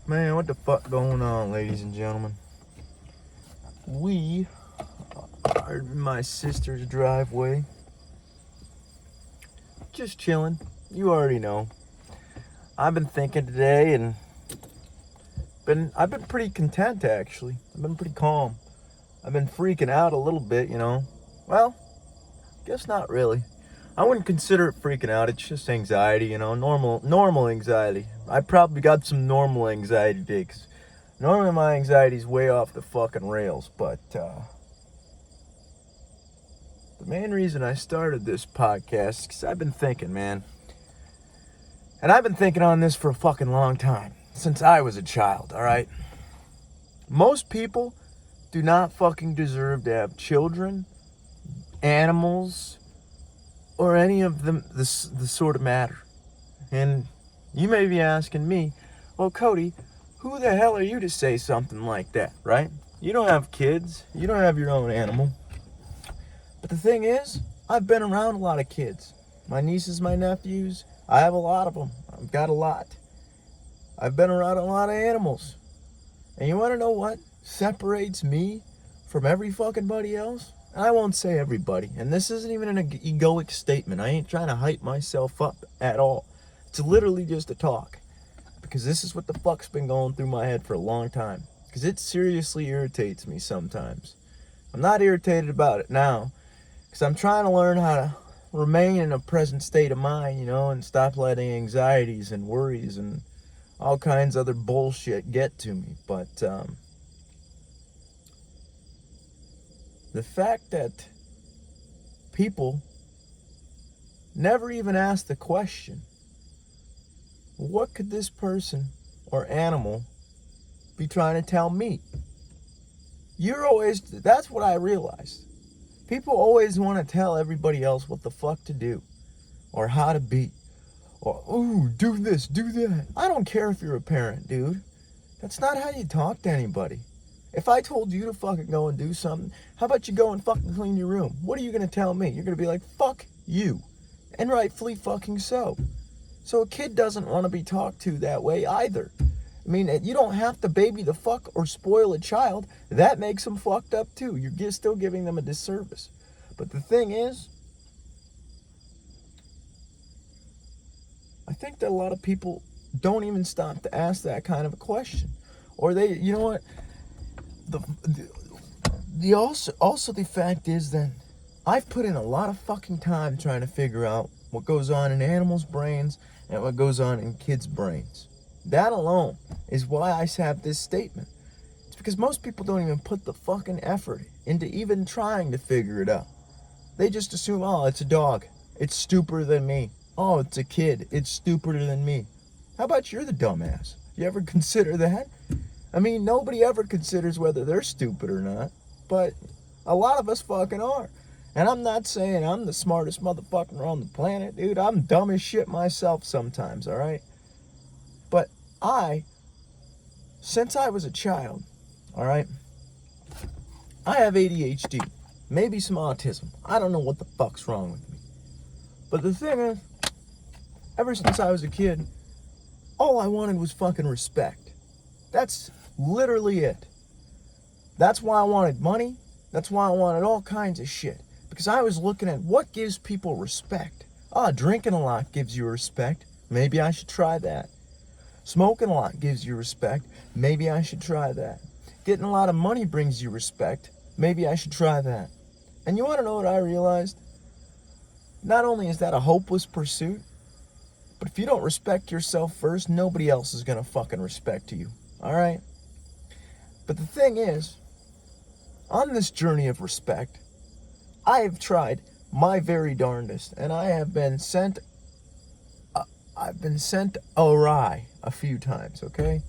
Man, what the fuck going on, ladies and gentlemen? We are in my sister's driveway. Just chilling. You already know. I've been thinking today and I've been pretty content actually. I've been pretty calm. I've been freaking out a little bit, Well, guess not really. I wouldn't consider it freaking out. It's just anxiety, normal anxiety. I probably got some normal anxiety days. Normally my anxiety's way off the fucking rails, but the main reason I started this podcast is because I've been thinking, man. And I've been thinking on this for a fucking long time. Since I was a child, alright? Most people do not fucking deserve to have children, animals, or any of them the sort of matter. And you may be asking me, well, Cody, who the hell are you to say something like that, right? You don't have kids. You don't have your own animal. But the thing is, I've been around a lot of kids. My nieces, my nephews, I have a lot of them. I've got a lot. I've been around a lot of animals. And you want to know what separates me from every fucking buddy else? I won't say everybody. And this isn't even an egoic statement. I ain't trying to hype myself up at all. It's literally just a talk. Because this is what the fuck's been going through my head for a long time. Because it seriously irritates me sometimes. I'm not irritated about it now. Because I'm trying to learn how to remain in a present state of mind, and stop letting anxieties and worries and all kinds of other bullshit get to me. But the fact that people never even ask the question, what could this person or animal be trying to tell me? That's what I realized. People always want to tell everybody else what the fuck to do or how to be. Or, ooh, do this, do that. I don't care if you're a parent, dude. That's not how you talk to anybody. If I told you to fucking go and do something, how about you go and fucking clean your room? What are you going to tell me? You're going to be like, fuck you. And rightfully fucking so. So a kid doesn't want to be talked to that way either. I mean, you don't have to baby the fuck or spoil a child. That makes them fucked up too. You're still giving them a disservice. But the thing is, I think that a lot of people don't even stop to ask that kind of a question. Or they, you know what? Also the fact is that I've put in a lot of fucking time trying to figure out what goes on in animals' brains and what goes on in kids' brains. That alone is why I have this statement. It's because most people don't even put the fucking effort into even trying to figure it out. They just assume, oh, it's a dog. It's stupider than me. Oh, it's a kid. It's stupider than me. How about you're the dumbass? You ever consider that? I mean, nobody ever considers whether they're stupid or not. But a lot of us fucking are. And I'm not saying I'm the smartest motherfucker on the planet, dude. I'm dumb as shit myself sometimes, alright? But since I was a child, alright, I have ADHD. Maybe some autism. I don't know what the fuck's wrong with me. But the thing is, ever since I was a kid, all I wanted was fucking respect. That's literally it. That's why I wanted money. That's why I wanted all kinds of shit. Because I was looking at what gives people respect. Drinking a lot gives you respect. Maybe I should try that. Smoking a lot gives you respect. Maybe I should try that. Getting a lot of money brings you respect. Maybe I should try that. And you want to know what I realized? Not only is that a hopeless pursuit, but if you don't respect yourself first, nobody else is going to fucking respect you. Alright? But the thing is, on this journey of respect, I have tried my very darndest, and I've been sent awry a few times, okay?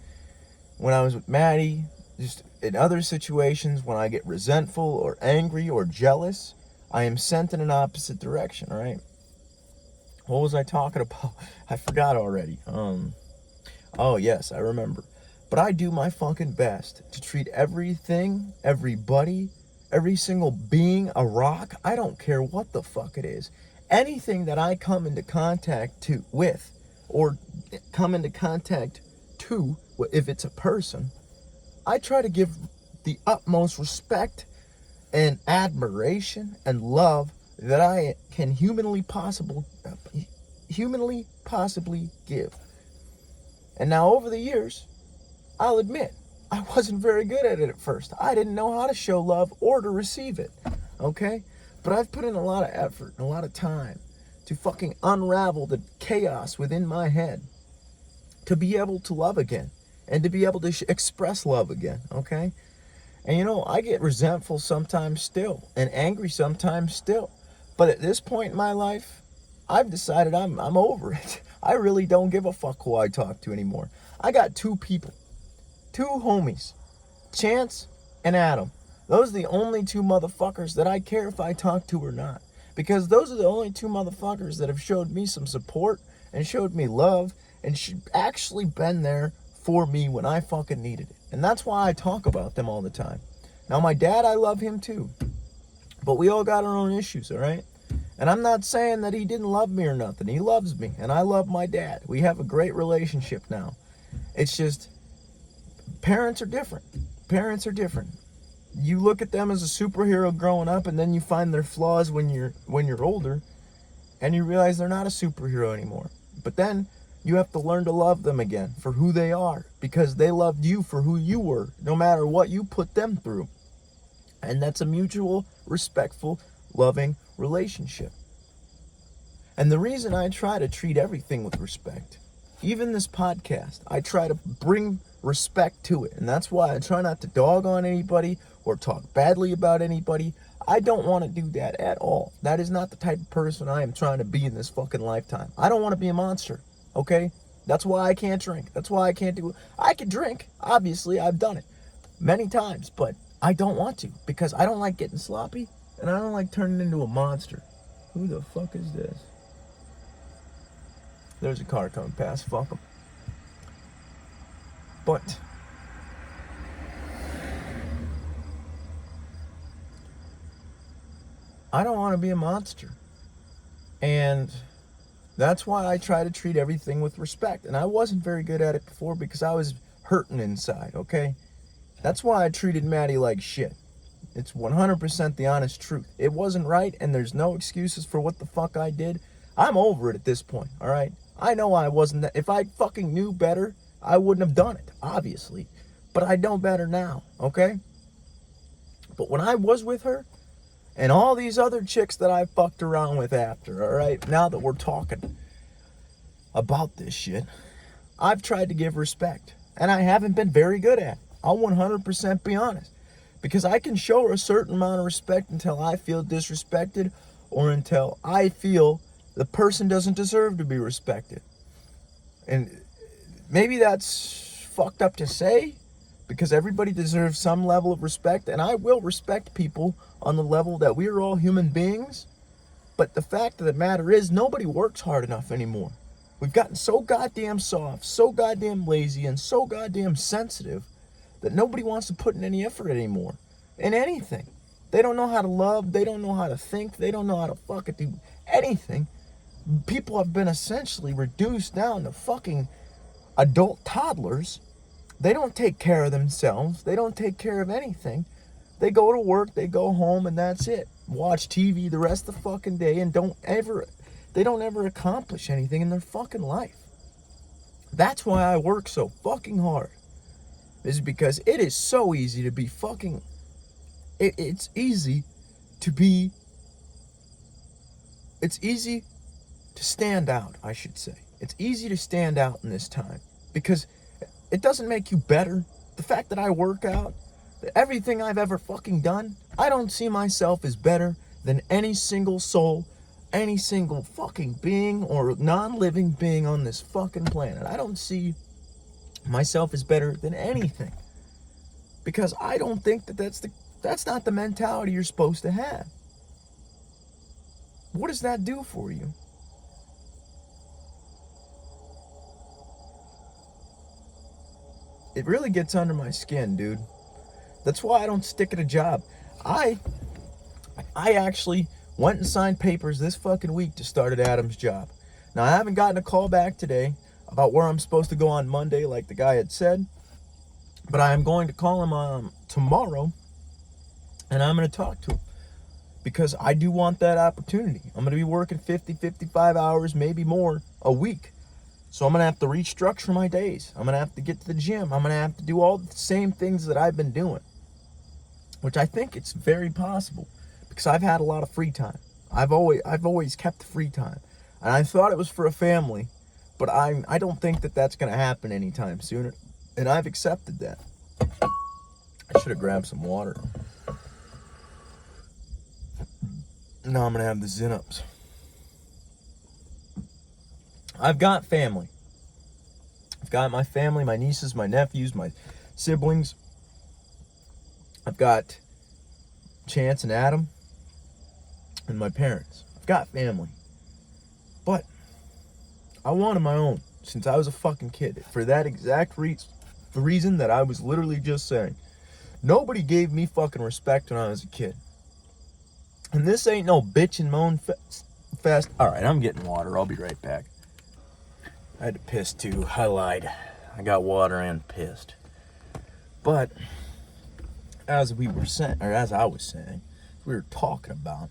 When I was with Maddie, just in other situations, when I get resentful or angry or jealous, I am sent in an opposite direction, alright? What was I talking about? I forgot already. Oh yes, I remember. But I do my fucking best to treat everything, everybody, every single being a rock. I don't care what the fuck it is. Anything that I come into contact with, or come into contact two, if it's a person, I try to give the utmost respect and admiration and love that I can humanly possibly give. And now over the years, I'll admit, I wasn't very good at it at first. I didn't know how to show love or to receive it, okay? But I've put in a lot of effort and a lot of time to fucking unravel the chaos within my head to be able to love again and to be able to express love again, okay? And you know, I get resentful sometimes still and angry sometimes still. But at this point in my life, I've decided I'm over it. I really don't give a fuck who I talk to anymore. I got two people, two homies, Chance and Adam. Those are the only two motherfuckers that I care if I talk to or not. Because those are the only two motherfuckers that have showed me some support and showed me love and actually been there for me when I fucking needed it. And that's why I talk about them all the time. Now, my dad, I love him too. But we all got our own issues, all right? And I'm not saying that he didn't love me or nothing. He loves me, and I love my dad. We have a great relationship now. It's just, parents are different. Parents are different. You look at them as a superhero growing up, and then you find their flaws when you're older, and you realize they're not a superhero anymore. But then you have to learn to love them again for who they are, because they loved you for who you were, no matter what you put them through. And that's a mutual, respectful, loving relationship. And the reason I try to treat everything with respect, even this podcast, I try to bring respect to it. And that's why I try not to dog on anybody or talk badly about anybody. I don't want to do that at all. That is not the type of person I am trying to be in this fucking lifetime. I don't want to be a monster, okay? That's why I can't drink. That's why I can't do it. I can drink. Obviously, I've done it many times, but I don't want to because I don't like getting sloppy and I don't like turning into a monster. Who the fuck is this? There's a car coming past. Fuck them. But I don't want to be a monster. And that's why I try to treat everything with respect. And I wasn't very good at it before because I was hurting inside, okay? That's why I treated Maddie like shit. It's 100% the honest truth. It wasn't right, and there's no excuses for what the fuck I did. I'm over it at this point, all right? I know I wasn't that. If I fucking knew better, I wouldn't have done it, obviously. But I know better now, okay? But when I was with her, and all these other chicks that I fucked around with after, all right? Now that we're talking about this shit, I've tried to give respect. And I haven't been very good at it. I'll 100% be honest. Because I can show her a certain amount of respect until I feel disrespected or until I feel the person doesn't deserve to be respected. And maybe that's fucked up to say because everybody deserves some level of respect, and I will respect people on the level that we are all human beings. But the fact of the matter is nobody works hard enough anymore. We've gotten so goddamn soft, so goddamn lazy, and so goddamn sensitive that nobody wants to put in any effort anymore in anything. They don't know how to love. They don't know how to think. They don't know how to fucking do anything. People have been essentially reduced down to fucking adult toddlers. They don't take care of themselves. They don't take care of anything. They go to work, they go home, and that's it. Watch TV the rest of the fucking day and they don't ever accomplish anything in their fucking life. That's why I work so fucking hard. Is because it is so easy to be fucking... It's easy to be... It's easy to stand out, I should say. It's easy to stand out in this time. Because it doesn't make you better. The fact that I work out, everything I've ever fucking done, I don't see myself as better than any single soul, any single fucking being or non-living being on this fucking planet. I don't see myself as better than anything because I don't think that's not the mentality you're supposed to have. What does that do for you? It really gets under my skin, dude. That's why I don't stick at a job. I actually went and signed papers this fucking week to start at Adam's job. Now, I haven't gotten a call back today. about where I'm supposed to go on Monday, like the guy had said. But I am going to call him tomorrow, and I'm going to talk to him because I do want that opportunity. I'm going to be working 50, 55 hours, maybe more a week. So I'm going to have to restructure my days. I'm going to have to get to the gym. I'm going to have to do all the same things that I've been doing, which I think it's very possible because I've had a lot of free time. I've always kept free time, and I thought it was for a family, but I don't think that that's going to happen anytime sooner, and I've accepted that. I should have grabbed some water. Now I'm going to have the Zin-Ups. I've got family. I've got my family, my nieces, my nephews, my siblings. I've got Chance and Adam and my parents. I've got family. But I wanted my own since I was a fucking kid. For that exact reason that I was literally just saying. Nobody gave me fucking respect when I was a kid. And this ain't no bitch and moan fest. Alright, I'm getting water. I'll be right back. I had to piss too. I lied. I got water and pissed. But as I was saying, we were talking about,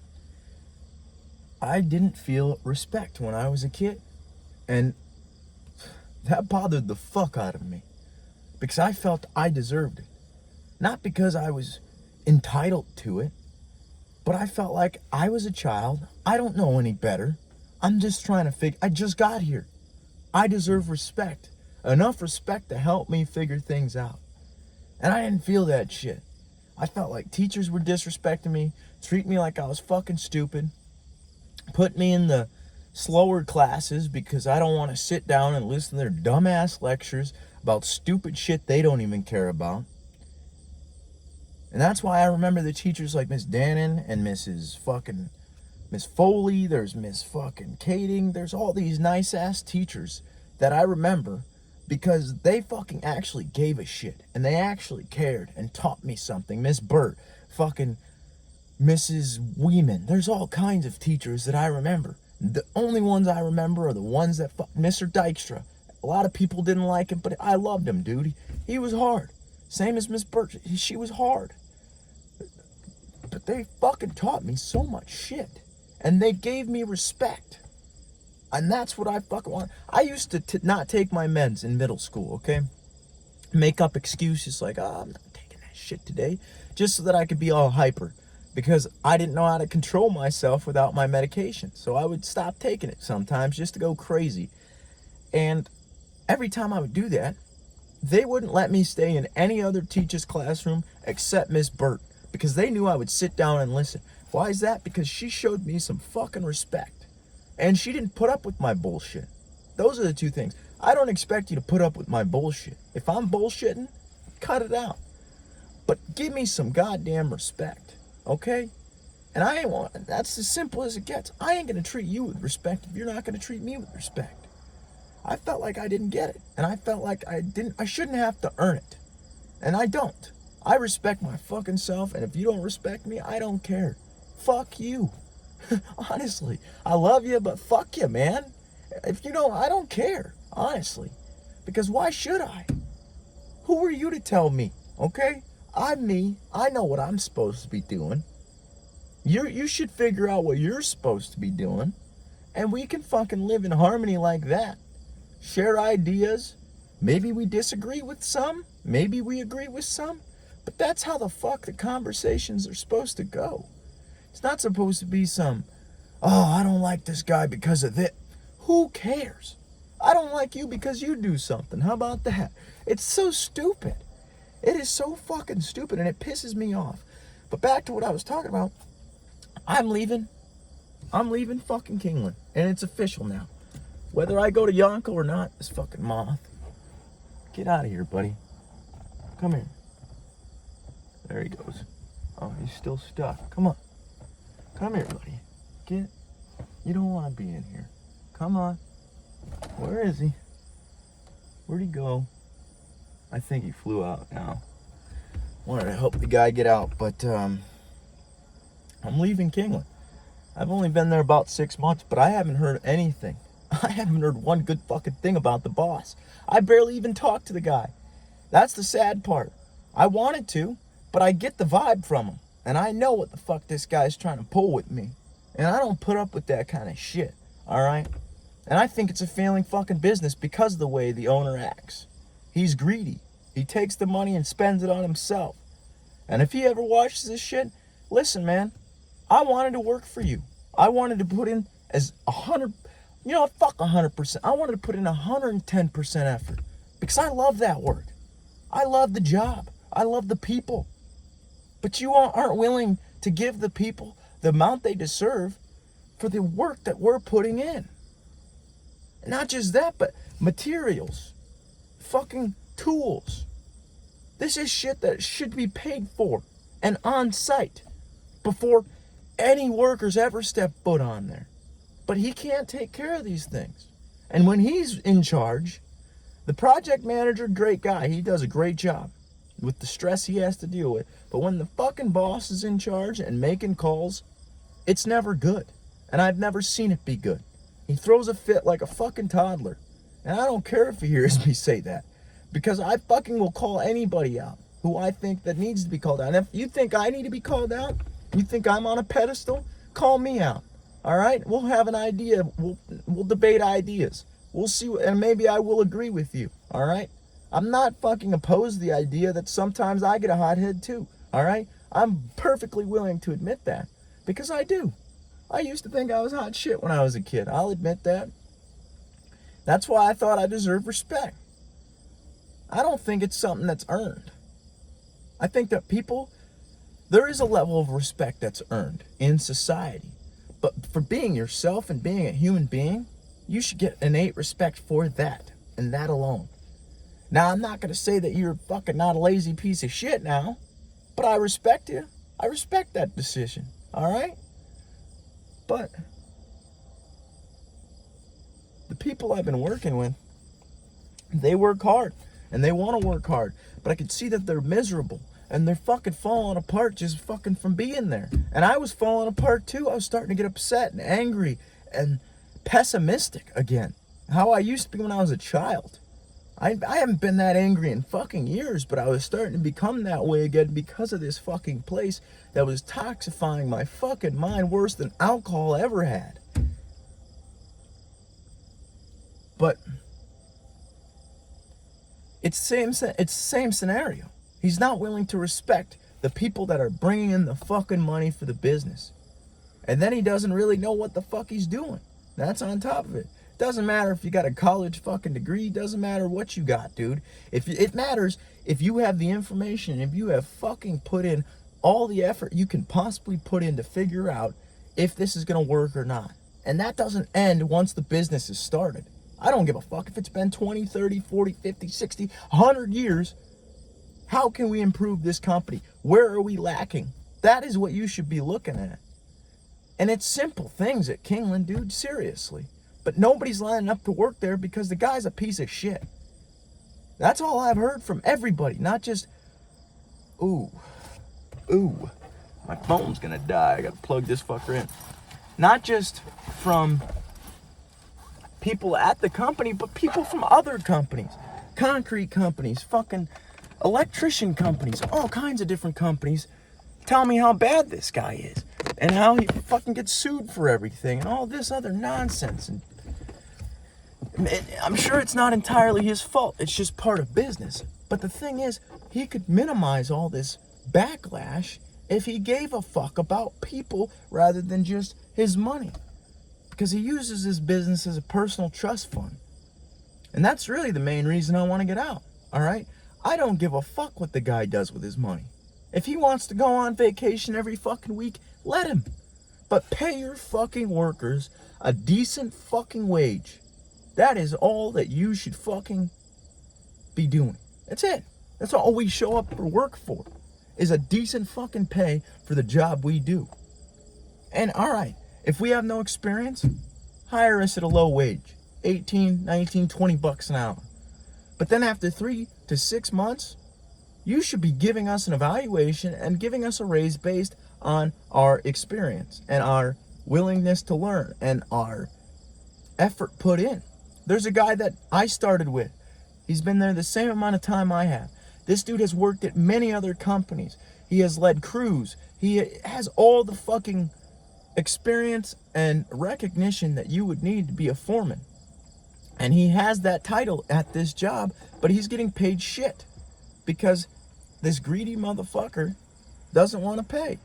I didn't feel respect when I was a kid. And that bothered the fuck out of me. Because I felt I deserved it. Not because I was entitled to it, but I felt like I was a child. I don't know any better. I'm just trying to I just got here. I deserve respect. Enough respect to help me figure things out. And I didn't feel that shit. I felt like teachers were disrespecting me, treat me like I was fucking stupid, put me in the slower classes because I don't want to sit down and listen to their dumbass lectures about stupid shit they don't even care about. And that's why I remember the teachers like Miss Dannon and Miss Foley, there's Miss fucking Kading, there's all these nice ass teachers that I remember because they fucking actually gave a shit and they actually cared and taught me something. Miss Burt, fucking Mrs. Weeman, there's all kinds of teachers that I remember. The only ones I remember are the ones that Mr. Dykstra. A lot of people didn't like him, but I loved him, dude. He was hard. Same as Miss Burt, she was hard. But they fucking taught me so much shit. And they gave me respect. And that's what I fucking want. I used to not take my meds in middle school, okay? Make up excuses like, I'm not taking that shit today. Just so that I could be all hyper. Because I didn't know how to control myself without my medication. So I would stop taking it sometimes just to go crazy. And every time I would do that, they wouldn't let me stay in any other teacher's classroom except Miss Burt. Because they knew I would sit down and listen. Why is that? Because she showed me some fucking respect. And she didn't put up with my bullshit. Those are the two things. I don't expect you to put up with my bullshit. If I'm bullshitting, cut it out. But give me some goddamn respect. Okay? And that's as simple as it gets. I ain't gonna treat you with respect if you're not gonna treat me with respect. I felt like I didn't get it. And I felt like I shouldn't have to earn it. And I don't. I respect my fucking self, and if you don't respect me, I don't care. Fuck you. Honestly. I love you, but fuck you, man. If you don't, I don't care. Honestly. Because why should I? Who are you to tell me? Okay? I'm me. I know what I'm supposed to be doing. You should figure out what you're supposed to be doing, and we can fucking live in harmony like that. Share ideas. Maybe we disagree with some. Maybe we agree with some. But that's how the fuck the conversations are supposed to go. It's not supposed to be I don't like this guy because of this. Who cares? I don't like you because you do something. How about that? It's so stupid. It is so fucking stupid, and it pisses me off. But back to what I was talking about. I'm leaving fucking Kingland, and it's official now. Whether I go to Yonko or not, this fucking moth. Get out of here, buddy. Come here. There he goes. Oh, he's still stuck. Come on. Come here, buddy. You don't want to be in here. Come on. Where is he? Where'd he go? I think he flew out now. Wanted to help the guy get out, but I'm leaving Kingland. I've only been there about 6 months, but I haven't heard anything I haven't heard one good fucking thing about the boss. I barely even talked to the guy. That's the sad part. I wanted to, but I get the vibe from him. And I know what the fuck this guy's trying to pull with me. And I don't put up with that kind of shit, alright? And I think it's a failing fucking business because of the way the owner acts. He's greedy. He takes the money and spends it on himself. And if he ever watches this shit, listen, man, I wanted to work for you. I wanted to put in as 100, fuck 100%. I wanted to put in 110% effort because I love that work. I love the job. I love the people. But you aren't willing to give the people the amount they deserve for the work that we're putting in. And not just that, but materials, fucking tools. This is shit that should be paid for and on site before any workers ever step foot on there. But he can't take care of these things. And when he's in charge, the project manager, great guy, he does a great job with the stress he has to deal with. But when the fucking boss is in charge and making calls, it's never good. And I've never seen it be good. He throws a fit like a fucking toddler. And I don't care if he hears me say that. Because I fucking will call anybody out who I think that needs to be called out. And if you think I need to be called out, you think I'm on a pedestal, call me out. Alright? We'll have an idea. We'll debate ideas. We'll see, and maybe I will agree with you. Alright? I'm not fucking opposed to the idea that sometimes I get a hothead too. Alright? I'm perfectly willing to admit that. Because I do. I used to think I was hot shit when I was a kid. I'll admit that. That's why I thought I deserved respect. I don't think it's something that's earned. I think that there is a level of respect that's earned in society. But for being yourself and being a human being, you should get innate respect for that and that alone. Now, I'm not going to say that you're fucking not a lazy piece of shit now, but I respect you. I respect that decision, all right? But the people I've been working with, they work hard and they want to work hard, but I can see that they're miserable and they're fucking falling apart just fucking from being there. And I was falling apart too. I was starting to get upset and angry and pessimistic again. How I used to be when I was a child. I haven't been that angry in fucking years, but I was starting to become that way again because of this fucking place that was toxifying my fucking mind worse than alcohol ever had. But it's the same scenario. He's not willing to respect the people that are bringing in the fucking money for the business. And then he doesn't really know what the fuck he's doing. That's on top of it. Doesn't matter if you got a college fucking degree. Doesn't matter what you got, dude. It matters if you have the information, if you have fucking put in all the effort you can possibly put in to figure out if this is going to work or not. And that doesn't end once the business is started. I don't give a fuck if it's been 20, 30, 40, 50, 60, 100 years. How can we improve this company? Where are we lacking? That is what you should be looking at. And it's simple things at Kingland, dude, seriously. But nobody's lining up to work there because the guy's a piece of shit. That's all I've heard from everybody, not just, ooh, my phone's gonna die. I gotta plug this fucker in. Not just from people at the company, but people from other companies. Concrete companies, fucking electrician companies, all kinds of different companies tell me how bad this guy is and how he fucking gets sued for everything and all this other nonsense. And I'm sure it's not entirely his fault. It's just part of business. But the thing is, he could minimize all this backlash if he gave a fuck about people rather than just his money. Because he uses his business as a personal trust fund. And that's really the main reason I want to get out. All right? I don't give a fuck what the guy does with his money. If he wants to go on vacation every fucking week, let him. But pay your fucking workers a decent fucking wage. That is all that you should fucking be doing. That's it. That's all we show up for work for, is a decent fucking pay for the job we do. And all right, if we have no experience, hire us at a low wage, 18, 19, 20 bucks an hour. But then after 3 to 6 months, you should be giving us an evaluation and giving us a raise based on our experience and our willingness to learn and our effort put in. There's a guy that I started with. He's been there the same amount of time I have. This dude has worked at many other companies. He has led crews. He has all the fucking experience and recognition that you would need to be a foreman. And he has that title at this job, but he's getting paid shit because this greedy motherfucker doesn't want to pay.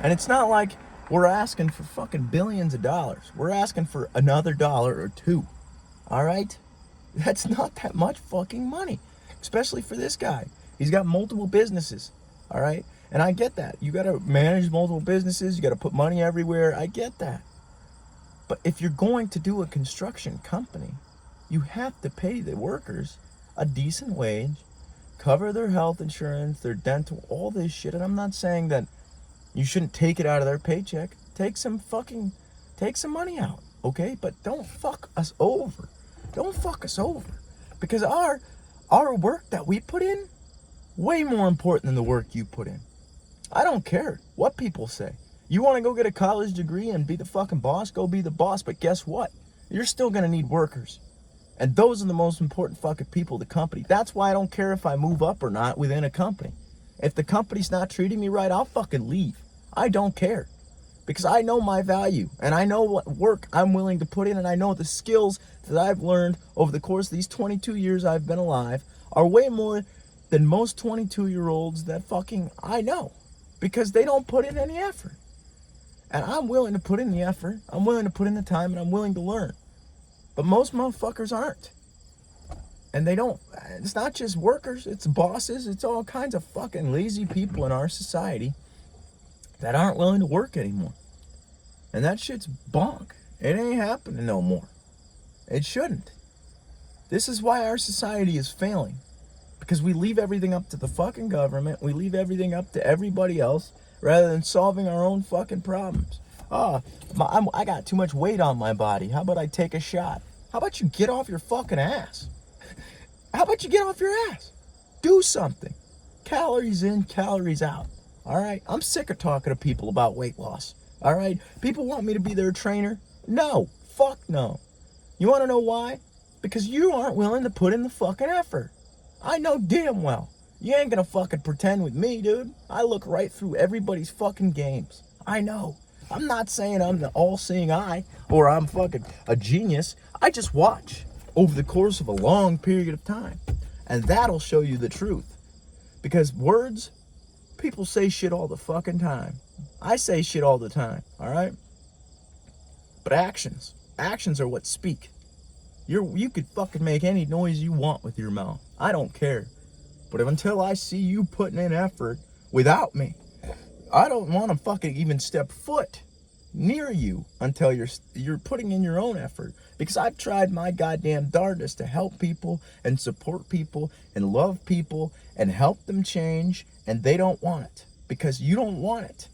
And it's not like we're asking for fucking billions of dollars. We're asking for another dollar or two. All right? That's not that much fucking money, especially for this guy. He's got multiple businesses. All right? And I get that. You got to manage multiple businesses. You got to put money everywhere. I get that. But if you're going to do a construction company, you have to pay the workers a decent wage, cover their health insurance, their dental, all this shit. And I'm not saying that you shouldn't take it out of their paycheck. Take some money out, okay? But don't fuck us over. Don't fuck us over. Because our work that we put in, way more important than the work you put in. I don't care what people say. You want to go get a college degree and be the fucking boss? Go be the boss. But guess what? You're still going to need workers. And those are the most important fucking people, the company. That's why I don't care if I move up or not within a company. If the company's not treating me right, I'll fucking leave. I don't care. Because I know my value. And I know what work I'm willing to put in. And I know the skills that I've learned over the course of these 22 years I've been alive are way more than most 22-year-olds that fucking I know. Because they don't put in any effort. And I'm willing to put in the effort. I'm willing to put in the time. And I'm willing to learn. But most motherfuckers aren't. And they don't. It's not just workers. It's bosses. It's all kinds of fucking lazy people in our society that aren't willing to work anymore. And that shit's bonk. It ain't happening no more. It shouldn't. This is why our society is failing. Because we leave everything up to the fucking government. We leave everything up to everybody else rather than solving our own fucking problems. I got too much weight on my body. How about I take a shot? How about you get off your fucking ass? How about you get off your ass? Do something. Calories in, calories out. All right? I'm sick of talking to people about weight loss. All right? People want me to be their trainer? No. Fuck no. You want to know why? Because you aren't willing to put in the fucking effort. I know damn well. You ain't gonna fucking pretend with me, dude. I look right through everybody's fucking games. I know. I'm not saying I'm the all-seeing eye or I'm fucking a genius. I just watch over the course of a long period of time. And that'll show you the truth. Because words, people say shit all the fucking time. I say shit all the time, all right? But actions are what speak. You could fucking make any noise you want with your mouth. I don't care. But until I see you putting in effort without me, I don't want to fucking even step foot near you until you're putting in your own effort. Because I've tried my goddamn darndest to help people and support people and love people and help them change, and they don't want it. Because you don't want it.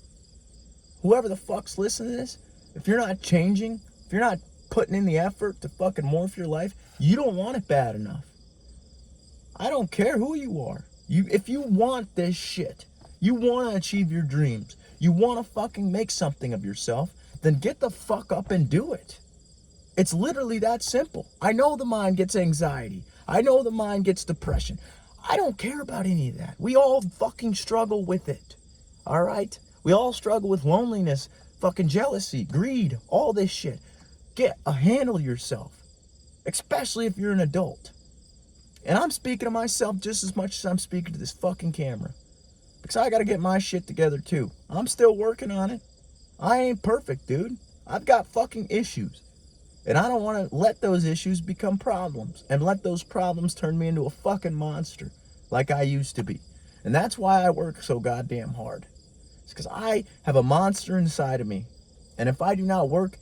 Whoever the fuck's listening to this, if you're not changing, if you're not putting in the effort to fucking morph your life, you don't want it bad enough. I don't care who you are. If you want this shit, you want to achieve your dreams, you want to fucking make something of yourself, then get the fuck up and do it. It's literally that simple. I know the mind gets anxiety. I know the mind gets depression. I don't care about any of that. We all fucking struggle with it. All right? We all struggle with loneliness, fucking jealousy, greed, all this shit. Handle yourself, especially if you're an adult. And I'm speaking to myself just as much as I'm speaking to this fucking camera. Because I gotta get my shit together too. I'm still working on it. I ain't perfect, dude. I've got fucking issues. And I don't want to let those issues become problems. And let those problems turn me into a fucking monster. Like I used to be. And that's why I work so goddamn hard. It's because I have a monster inside of me. And if I do not work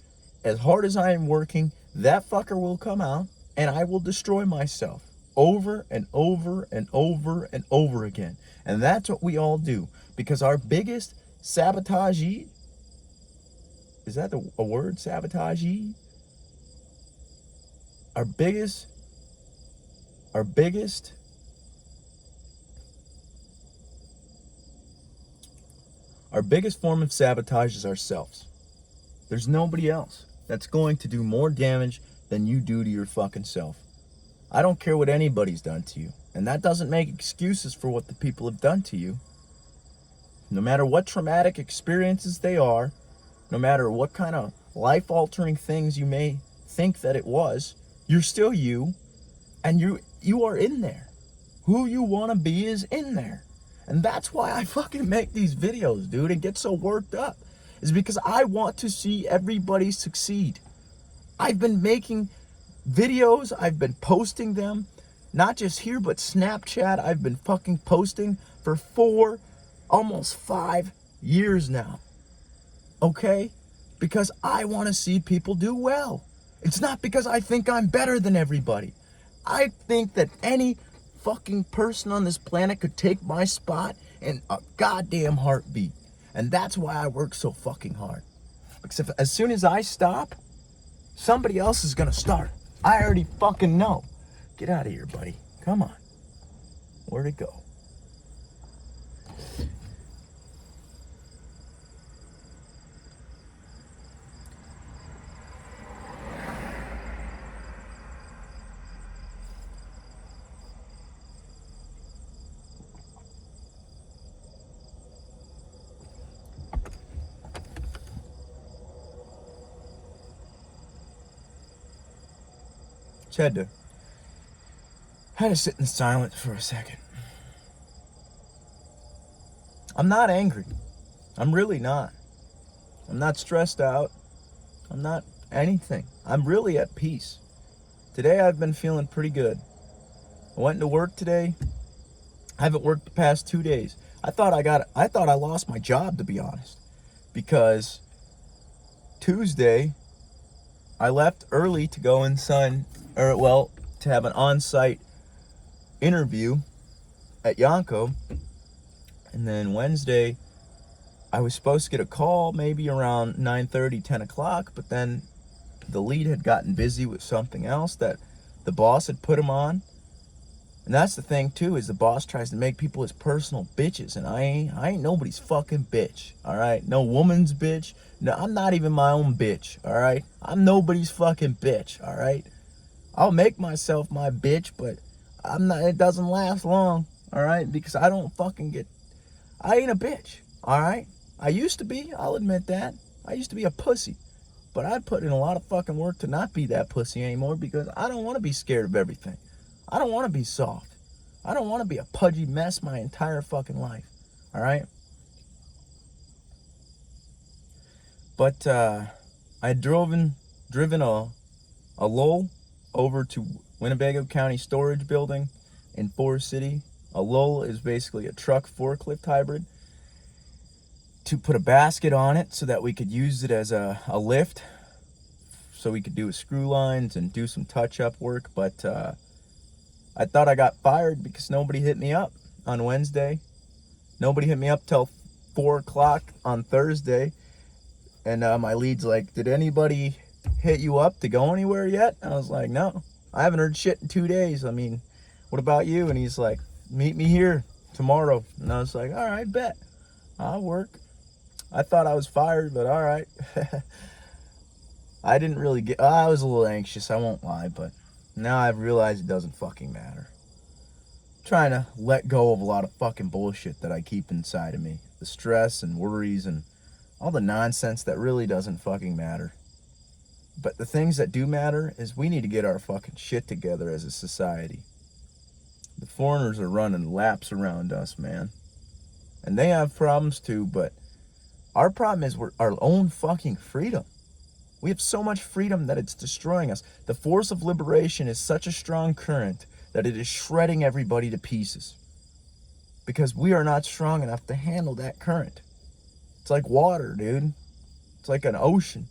as hard as I am working, that fucker will come out. And I will destroy myself. Over and over and over and over again. And that's what we all do. Because our biggest sabotagee, is that a word, sabotagee? Our biggest Our biggest form of sabotage is ourselves. There's nobody else that's going to do more damage than you do to your fucking self. I don't care what anybody's done to you. And that doesn't make excuses for what the people have done to you. No matter what traumatic experiences they are, no matter what kind of life-altering things you may think that it was, you're still you, and you are in there. Who you want to be is in there. And that's why I fucking make these videos, dude, and get so worked up. Is because I want to see everybody succeed. I've been making videos, I've been posting them, not just here, but Snapchat. I've been fucking posting for 4, almost 5 years now. Okay? Because I want to see people do well. It's not because I think I'm better than everybody. I think that any fucking person on this planet could take my spot in a goddamn heartbeat. And that's why I work so fucking hard. Because as soon as I stop, somebody else is gonna start. I already fucking know. Get out of here, buddy. Come on. Where'd it go? Just had to sit in silence for a second. I'm not angry. I'm really not. I'm not stressed out. I'm not anything. I'm really at peace. Today I've been feeling pretty good. I went into work today. I haven't worked the past 2 days. I thought I lost my job, to be honest. Because Tuesday I left early to go to have an on-site interview at Yonko. And then Wednesday, I was supposed to get a call maybe around 9:30, 10 o'clock, but then the lead had gotten busy with something else that the boss had put him on. And that's the thing too, is the boss tries to make people his personal bitches, and I ain't nobody's fucking bitch, all right? No woman's bitch. No, I'm not even my own bitch, all right? I'm nobody's fucking bitch, all right? I'll make myself my bitch, but it doesn't last long, all right? Because I ain't a bitch, all right? I used to be, I'll admit that. I used to be a pussy, but I put in a lot of fucking work to not be that pussy anymore, because I don't want to be scared of everything. I don't want to be soft. I don't want to be a pudgy mess my entire fucking life, all right? But I driven a lull over to Winnebago County Storage Building in Forest City. A lull is basically a truck forklift hybrid, to put a basket on it so that we could use it as a lift, so we could do screw lines and do some touch-up work. But I thought I got fired because nobody hit me up on Wednesday. Nobody hit me up till 4 o'clock on Thursday. And my lead's like, did anybody hit you up to go anywhere yet? I was like, no, I haven't heard shit in 2 days. I mean, what about you? And he's like, meet me here tomorrow. And I was like, all right, bet. I'll work. I thought I was fired, but all right. I didn't really I was a little anxious, I won't lie, but now I've realized it doesn't fucking matter. I'm trying to let go of a lot of fucking bullshit that I keep inside of me. The stress and worries and all the nonsense that really doesn't fucking matter. But the things that do matter is we need to get our fucking shit together as a society. The foreigners are running laps around us, man. And they have problems too, but our problem is our own fucking freedom. We have so much freedom that it's destroying us. The force of liberation is such a strong current that it is shredding everybody to pieces. Because we are not strong enough to handle that current. It's like water, dude. It's like an ocean.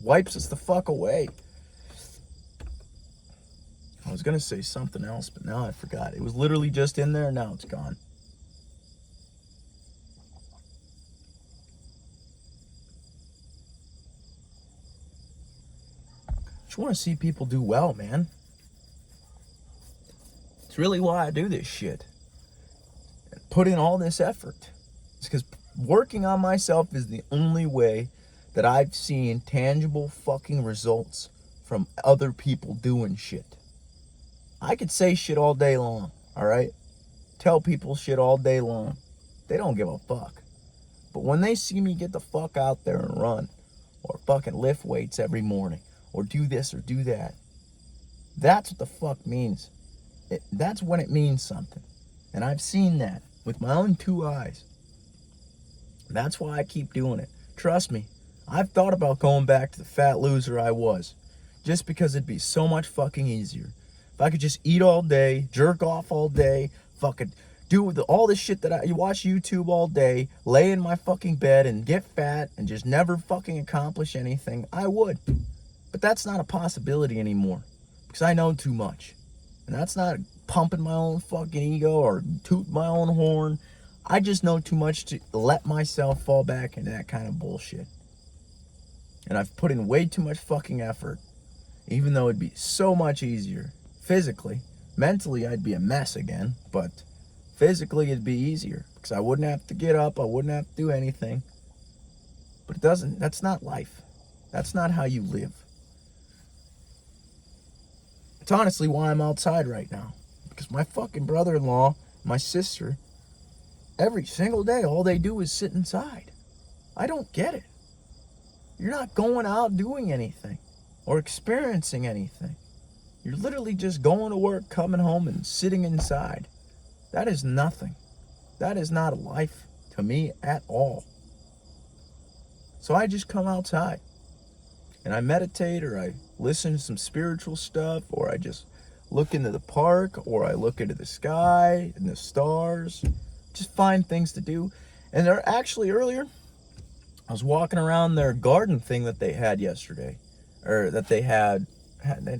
Wipes us the fuck away. I was gonna say something else, but now I forgot. It was literally just in there, now it's gone. Just want to see people do well, man. It's really why I do this shit. Put in all this effort. It's because working on myself is the only way that I've seen tangible fucking results from other people doing shit. I could say shit all day long, alright? Tell people shit all day long. They don't give a fuck. But when they see me get the fuck out there and run, or fucking lift weights every morning, or do this or do that, that's what the fuck means. That's when it means something. And I've seen that with my own 2 eyes. That's why I keep doing it. Trust me, I've thought about going back to the fat loser I was, just because it'd be so much fucking easier. If I could just eat all day, jerk off all day, fucking do all this shit that you watch YouTube all day, lay in my fucking bed and get fat and just never fucking accomplish anything, I would. But that's not a possibility anymore, because I know too much. And that's not pumping my own fucking ego or toot my own horn. I just know too much to let myself fall back into that kind of bullshit. And I've put in way too much fucking effort, even though it'd be so much easier. Physically, mentally I'd be a mess again, but physically it'd be easier because I wouldn't have to get up, I wouldn't have to do anything. But that's not life. That's not how you live. It's honestly why I'm outside right now, because my fucking brother-in-law, my sister, every single day all they do is sit inside. I don't get it. You're not going out doing anything or experiencing anything. You're literally just going to work, coming home, and sitting inside. That is nothing. That is not a life to me at all. So I just come outside and I meditate, or I listen to some spiritual stuff, or I just look into the park, or I look into the sky and the stars. Just find things to do. And they're actually earlier, I was walking around their garden thing that they had yesterday, or that they had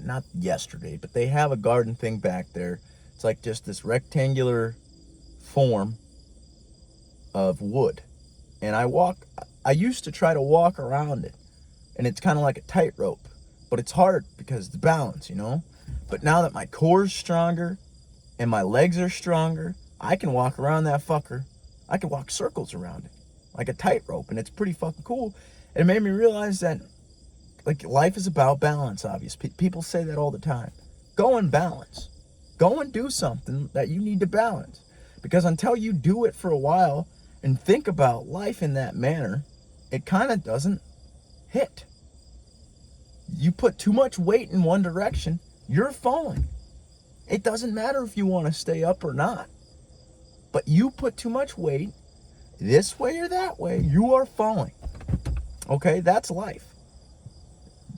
not yesterday, but they have a garden thing back there. It's like just this rectangular form of wood. And I used to try to walk around it, and it's kind of like a tightrope, but it's hard because the balance, you know? But now that my core's stronger and my legs are stronger, I can walk around that fucker. I can walk circles around it like a tightrope, and it's pretty fucking cool. It made me realize that, like, life is about balance, obviously. People say that all the time. Go and balance. Go and do something that you need to balance. Because until you do it for a while and think about life in that manner, it kind of doesn't hit. You put too much weight in one direction, you're falling. It doesn't matter if you want to stay up or not. But you put too much weight this way or that way, you are falling. Okay, that's life.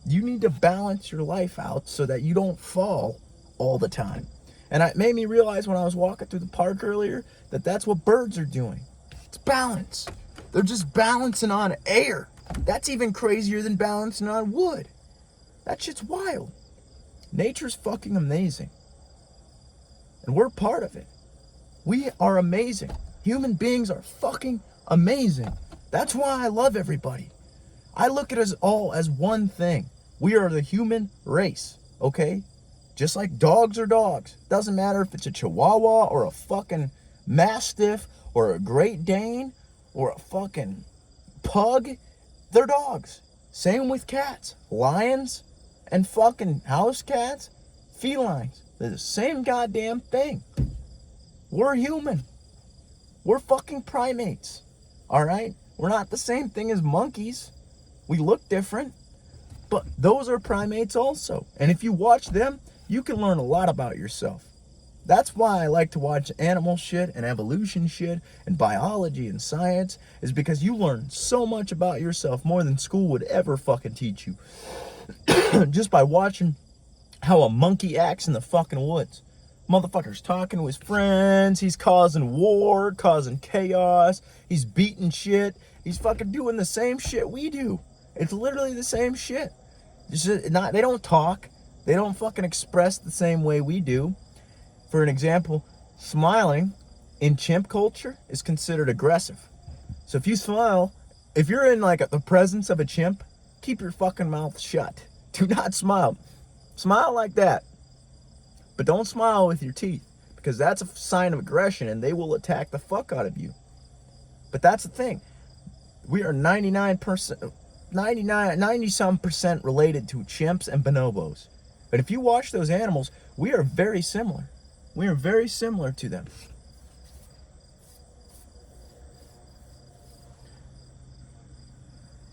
You need to balance your life out so that you don't fall all the time. And it made me realize when I was walking through the park earlier that that's what birds are doing. It's balance. They're just balancing on air. That's even crazier than balancing on wood. That shit's wild. Nature's fucking amazing. And we're part of it. We are amazing. Human beings are fucking amazing. That's why I love everybody. I look at us all as one thing. We are the human race, okay? Just like dogs are dogs. Doesn't matter if it's a Chihuahua or a fucking Mastiff or a Great Dane or a fucking pug. They're dogs. Same with cats. Lions and fucking house cats, felines. They're the same goddamn thing. We're human. We're fucking primates. Alright? We're not the same thing as monkeys. We look different. But those are primates also. And if you watch them, you can learn a lot about yourself. That's why I like to watch animal shit and evolution shit and biology and science, is because you learn so much about yourself, more than school would ever fucking teach you. Just by watching how a monkey acts in the fucking woods. Motherfucker's talking to his friends, he's causing war, causing chaos, he's beating shit, he's fucking doing the same shit we do. It's literally the same shit. They don't talk, they don't fucking express the same way we do. For an example, smiling in chimp culture is considered aggressive. So if you smile, if you're in like the presence of a chimp, keep your fucking mouth shut. Do not smile. Smile like that. But don't smile with your teeth, because that's a sign of aggression and they will attack the fuck out of you. But that's the thing. We are 90-some% related to chimps and bonobos. But if you watch those animals, we are very similar. We are very similar to them.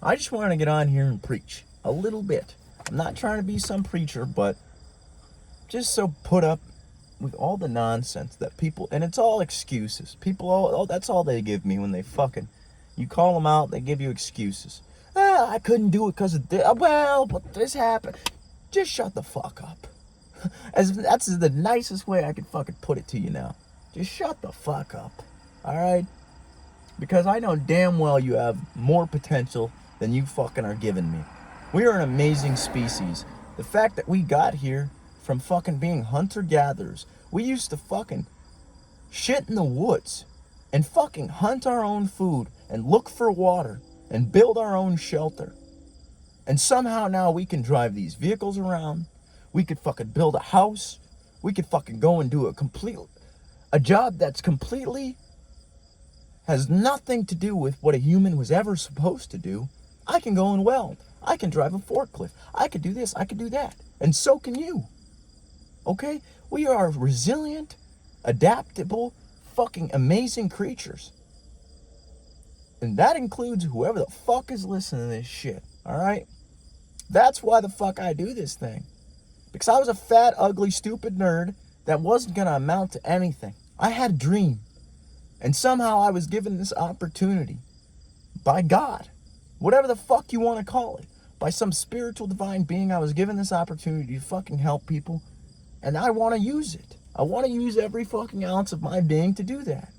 I just want to get on here and preach a little bit. I'm not trying to be some preacher, but just so put up with all the nonsense that people, and it's all excuses. People, that's all they give me when they fucking, you call them out, they give you excuses. I couldn't do it because of this. Well, but this happened. Just shut the fuck up. That's the nicest way I could fucking put it to you now. Just shut the fuck up. Alright? Because I know damn well you have more potential than you fucking are giving me. We are an amazing species. The fact that we got here from fucking being hunter-gatherers. We used to fucking shit in the woods and fucking hunt our own food and look for water and build our own shelter. And somehow now we can drive these vehicles around. We could fucking build a house. We could fucking go and do a job that's completely has nothing to do with what a human was ever supposed to do. I can go and weld. I can drive a forklift. I could do this. I could do that. And so can you. Okay? We are resilient, adaptable, fucking amazing creatures. And that includes whoever the fuck is listening to this shit. Alright? That's why the fuck I do this thing. Because I was a fat, ugly, stupid nerd that wasn't going to amount to anything. I had a dream. And somehow I was given this opportunity by God. Whatever the fuck you want to call it. By some spiritual divine being, I was given this opportunity to fucking help people. And I want to use it. I want to use every fucking ounce of my being to do that.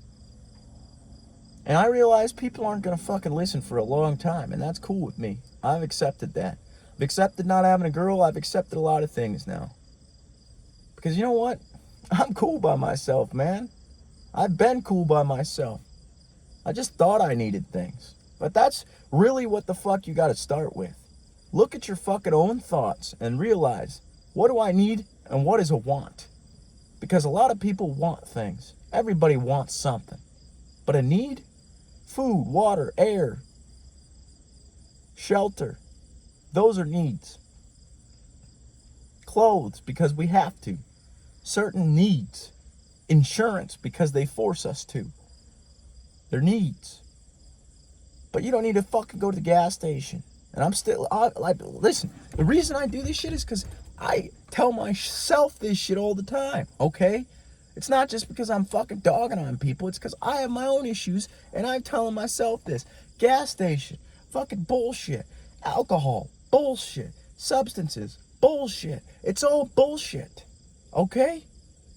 And I realize people aren't going to fucking listen for a long time. And that's cool with me. I've accepted that. I've accepted not having a girl. I've accepted a lot of things now. Because you know what? I'm cool by myself, man. I've been cool by myself. I just thought I needed things. But that's really what the fuck you got to start with. Look at your fucking own thoughts and realize, what do I need and what is a want? Because a lot of people want things. Everybody wants something. But a need? Food, water, air, shelter. Those are needs. Clothes, because we have to. Certain needs. Insurance, because they force us to. They're needs. But you don't need to fucking go to the gas station. And I'm still, listen, the reason I do this shit is because I tell myself this shit all the time, okay? It's not just because I'm fucking dogging on people. It's because I have my own issues, and I'm telling myself this. Gas station, fucking bullshit. Alcohol, bullshit. Substances, bullshit. It's all bullshit, okay?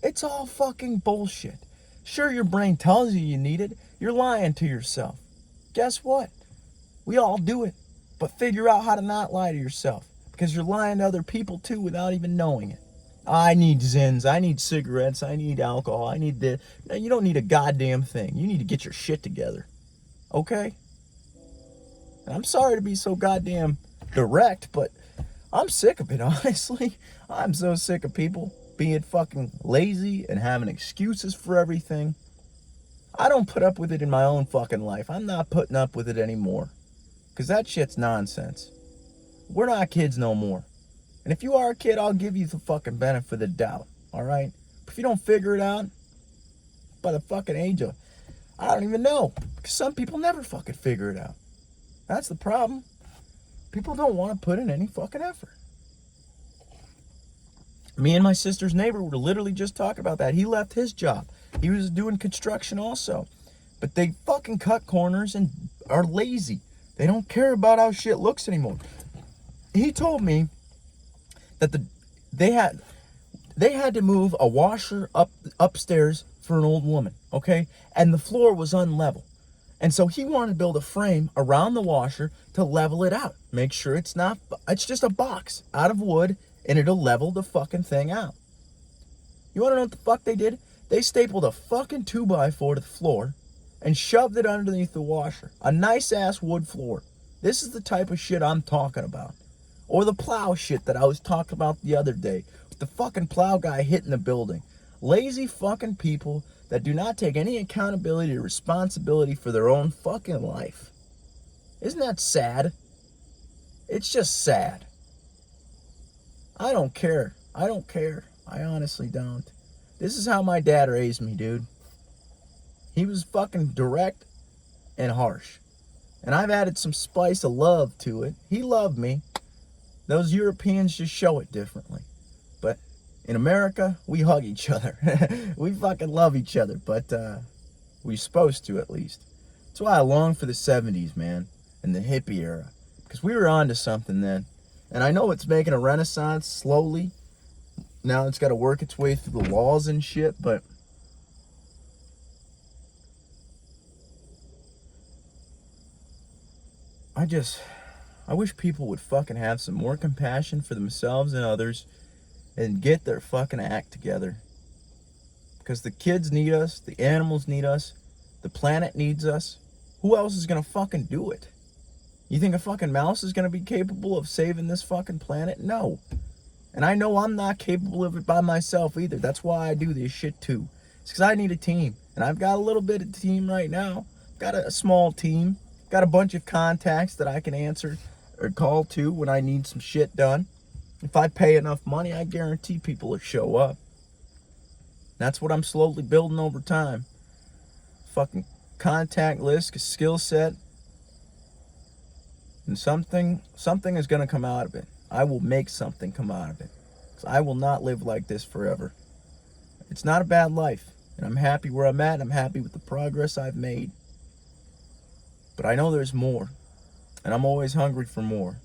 It's all fucking bullshit. Sure, your brain tells you need it. You're lying to yourself. Guess what? We all do it. But figure out how to not lie to yourself. Because you're lying to other people too without even knowing it. I need Zins. I need cigarettes. I need alcohol. I need this. No, you don't need a goddamn thing. You need to get your shit together. Okay? And I'm sorry to be so goddamn direct, but I'm sick of it, honestly. I'm so sick of people being fucking lazy and having excuses for everything. I don't put up with it in my own fucking life. I'm not putting up with it anymore. Because that shit's nonsense. We're not kids no more. And if you are a kid, I'll give you the fucking benefit of the doubt. Alright? But if you don't figure it out, by the fucking age of, I don't even know. Because some people never fucking figure it out. That's the problem. People don't want to put in any fucking effort. Me and my sister's neighbor were literally just talking about that. He left his job. He was doing construction also. But they fucking cut corners and are lazy. They don't care about how shit looks anymore. He told me that they had to move a washer upstairs for an old woman, okay? And the floor was unlevel. And so he wanted to build a frame around the washer to level it out. Make sure it's just a box out of wood, and it'll level the fucking thing out. You want to know what the fuck they did? They stapled a fucking 2x4 to the floor and shoved it underneath the washer. A nice ass wood floor. This is the type of shit I'm talking about. Or the plow shit that I was talking about the other day. The fucking plow guy hitting the building. Lazy fucking people that do not take any accountability or responsibility for their own fucking life. Isn't that sad? It's just sad. I don't care. I don't care. I honestly don't. This is how my dad raised me, dude. He was fucking direct and harsh. And I've added some spice of love to it. He loved me. Those Europeans just show it differently. But in America, we hug each other. We fucking love each other. But we're supposed to, at least. That's why I long for the 70s, man. And the hippie era. Because we were onto something then. And I know it's making a renaissance slowly. Now it's got to work its way through the laws and shit, but I wish people would fucking have some more compassion for themselves and others and get their fucking act together. Because the kids need us, the animals need us, the planet needs us. Who else is gonna fucking do it? You think a fucking mouse is gonna be capable of saving this fucking planet? No. And I know I'm not capable of it by myself either. That's why I do this shit too. It's because I need a team. And I've got a little bit of team right now. Got a small team. Got a bunch of contacts that I can answer or call to when I need some shit done. If I pay enough money, I guarantee people will show up. That's what I'm slowly building over time. Fucking contact list, a skill set. And something is going to come out of it. I will make something come out of it. 'Cause I will not live like this forever. It's not a bad life. And I'm happy where I'm at. I'm happy with the progress I've made. But I know there's more. And I'm always hungry for more.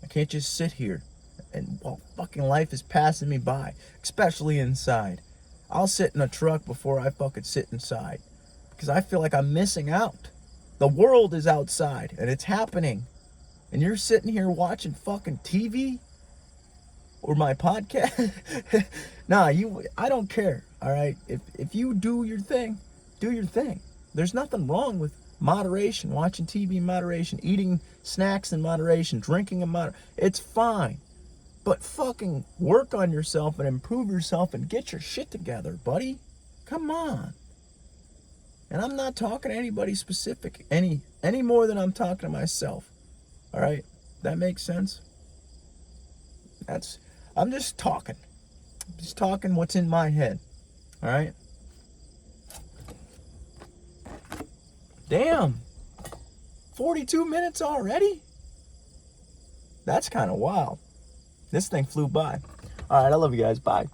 I can't just sit here and while fucking life is passing me by. Especially inside. I'll sit in a truck before I fucking sit inside. Because I feel like I'm missing out. The world is outside. And it's happening. And you're sitting here watching fucking TV? Or my podcast? Nah, I don't care, all right? If you do your thing, do your thing. There's nothing wrong with moderation, watching TV in moderation, eating snacks in moderation, drinking in moderation. It's fine. But fucking work on yourself and improve yourself and get your shit together, buddy. Come on. And I'm not talking to anybody specific any more than I'm talking to myself. All right, that makes sense. I'm just talking what's in my head. All right. Damn, 42 minutes already. That's kind of wild. This thing flew by. All right, I love you guys. Bye.